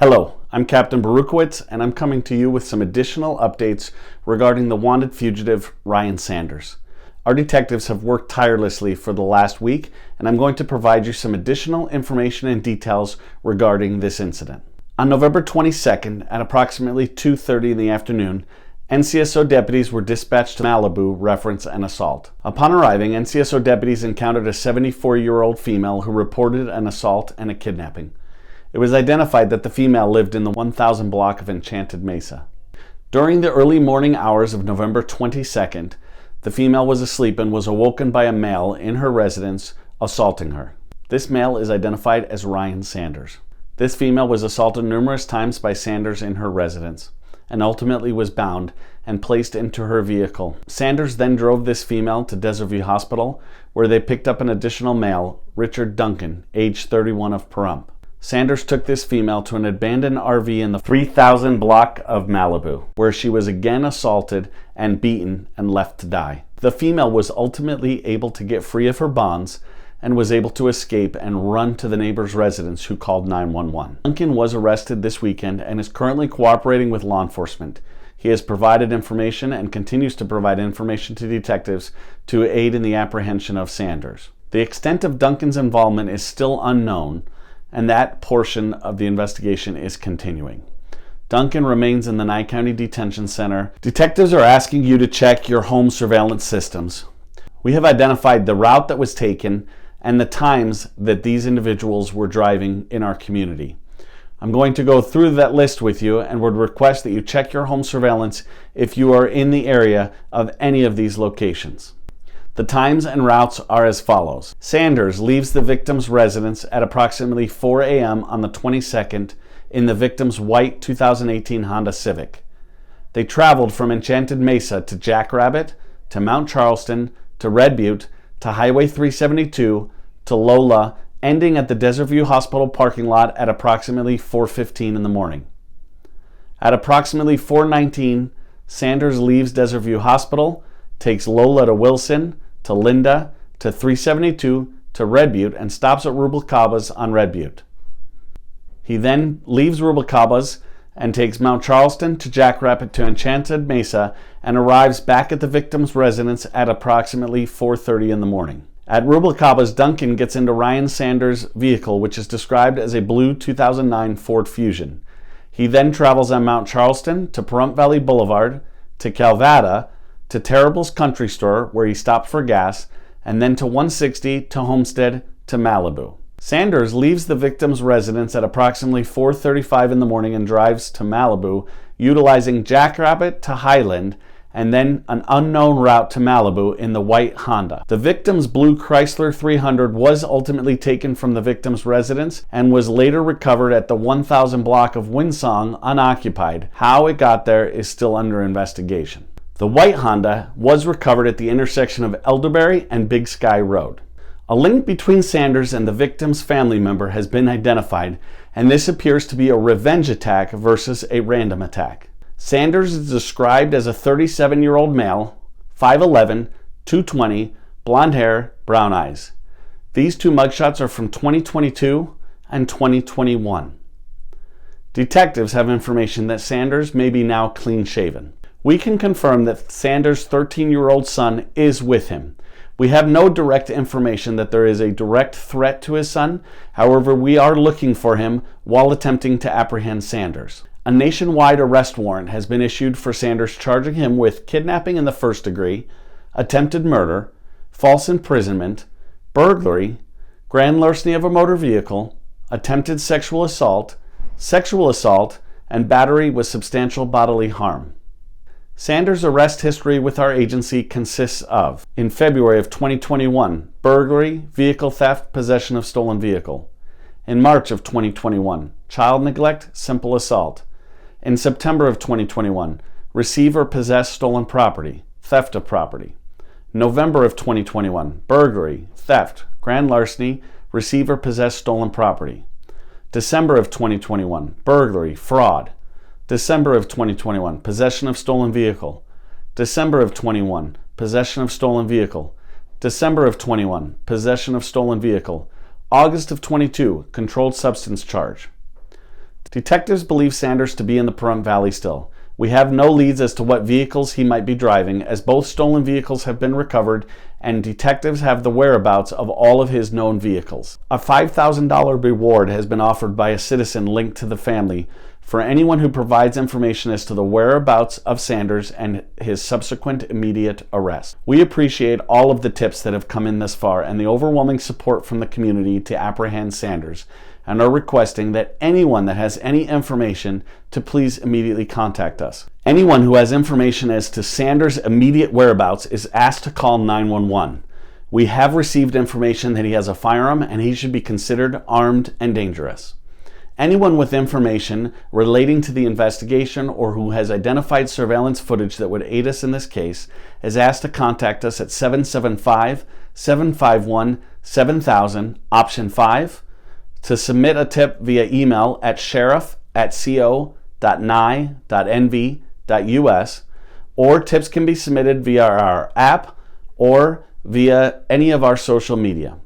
Hello, I'm Captain Barukowitz, and I'm coming to you with some additional updates regarding the wanted fugitive Ryan Sanders. Our detectives have worked tirelessly for the last week, and I'm going to provide you some additional information and details regarding this incident. On November 22nd, at approximately 2:30 in the afternoon, NCSO deputies were dispatched to Malibu reference an assault. Upon arriving, NCSO deputies encountered a 74-year-old female who reported an assault and a kidnapping. It was identified that the female lived in the 1000 block of Enchanted Mesa. During the early morning hours of November 22nd, the female was asleep and was awoken by a male in her residence assaulting her. This male is identified as Ryan Sanders. This female was assaulted numerous times by Sanders in her residence and ultimately was bound and placed into her vehicle. Sanders then drove this female to Desert View Hospital, where they picked up an additional male, Richard Duncan, age 31 of Pahrump. Sanders took this female to an abandoned RV in the 3000 block of Malibu, where she was again assaulted and beaten and left to die. The female was ultimately able to get free of her bonds and was able to escape and run to the neighbor's residence, who called 911. Duncan was arrested this weekend and is currently cooperating with law enforcement. He has provided information and continues to provide information to detectives to aid in the apprehension of Sanders. The extent of Duncan's involvement is still unknown, and that portion of the investigation is continuing. Duncan remains in the Nye County Detention Center. Detectives are asking you to check your home surveillance systems. We have identified the route that was taken and the times that these individuals were driving in our community. I'm going to go through that list with you and would request that you check your home surveillance if you are in the area of any of these locations. The times and routes are as follows. Sanders leaves the victim's residence at approximately 4 a.m. on the 22nd in the victim's white 2018 Honda Civic. They traveled from Enchanted Mesa to Jackrabbit, to Mount Charleston, to Red Butte, to Highway 372, to Lola, ending at the Desert View Hospital parking lot at approximately 4:15 in the morning. At approximately 4:19, Sanders leaves Desert View Hospital, takes Lola to Wilson, to Linda, to 372, to Red Butte, and stops at Rubalcaba's on Red Butte. He then leaves Rubalcaba's and takes Mount Charleston to Jackrabbit to Enchanted Mesa and arrives back at the victim's residence at approximately 4:30 in the morning. At Rubalcaba's, Duncan gets into Ryan Sanders' vehicle, which is described as a blue 2009 Ford Fusion. He then travels on Mount Charleston to Pahrump Valley Boulevard, to Calvada, to Terrible's Country Store, where he stopped for gas, and then to 160, to Homestead, to Malibu. Sanders leaves the victim's residence at approximately 4:35 in the morning and drives to Malibu, utilizing Jackrabbit to Highland, and then an unknown route to Malibu in the white Honda. The victim's blue Chrysler 300 was ultimately taken from the victim's residence and was later recovered at the 1000 block of Winsong unoccupied. How it got there is still under investigation. The white Honda was recovered at the intersection of Elderberry and Big Sky Road. A link between Sanders and the victim's family member has been identified, and this appears to be a revenge attack versus a random attack. Sanders is described as a 37-year-old male, 5'11", 220, blonde hair, brown eyes. These two mugshots are from 2022 and 2021. Detectives have information that Sanders may be now clean-shaven. We can confirm that Sanders' 13-year-old son is with him. We have no direct information that there is a direct threat to his son. However, we are looking for him while attempting to apprehend Sanders. A nationwide arrest warrant has been issued for Sanders, charging him with kidnapping in the first degree, attempted murder, false imprisonment, burglary, grand larceny of a motor vehicle, attempted sexual assault, and battery with substantial bodily harm. Sanders' arrest history with our agency consists of, in February of 2021, burglary, vehicle theft, possession of stolen vehicle. In March of 2021, child neglect, simple assault. In September of 2021, receive or possess stolen property, theft of property. November of 2021, burglary, theft, grand larceny, receive or possess stolen property. December of 2021, burglary, fraud. December of 2021, possession of stolen vehicle. December of 21, possession of stolen vehicle. December of 21, possession of stolen vehicle. August of 22, controlled substance charge. Detectives believe Sanders to be in the Pahrump Valley still. We have no leads as to what vehicles he might be driving, as both stolen vehicles have been recovered and detectives have the whereabouts of all of his known vehicles. A $5,000 reward has been offered by a citizen linked to the family for anyone who provides information as to the whereabouts of Sanders and his subsequent immediate arrest. We appreciate all of the tips that have come in thus far and the overwhelming support from the community to apprehend Sanders, and are requesting that anyone that has any information to please immediately contact us. Anyone who has information as to Sanders' immediate whereabouts is asked to call 911. We have received information that he has a firearm and he should be considered armed and dangerous. Anyone with information relating to the investigation or who has identified surveillance footage that would aid us in this case is asked to contact us at 775-751-7000, option 5, to submit a tip via email at sheriff@co.ni.nv.us, or tips can be submitted via our app or via any of our social media.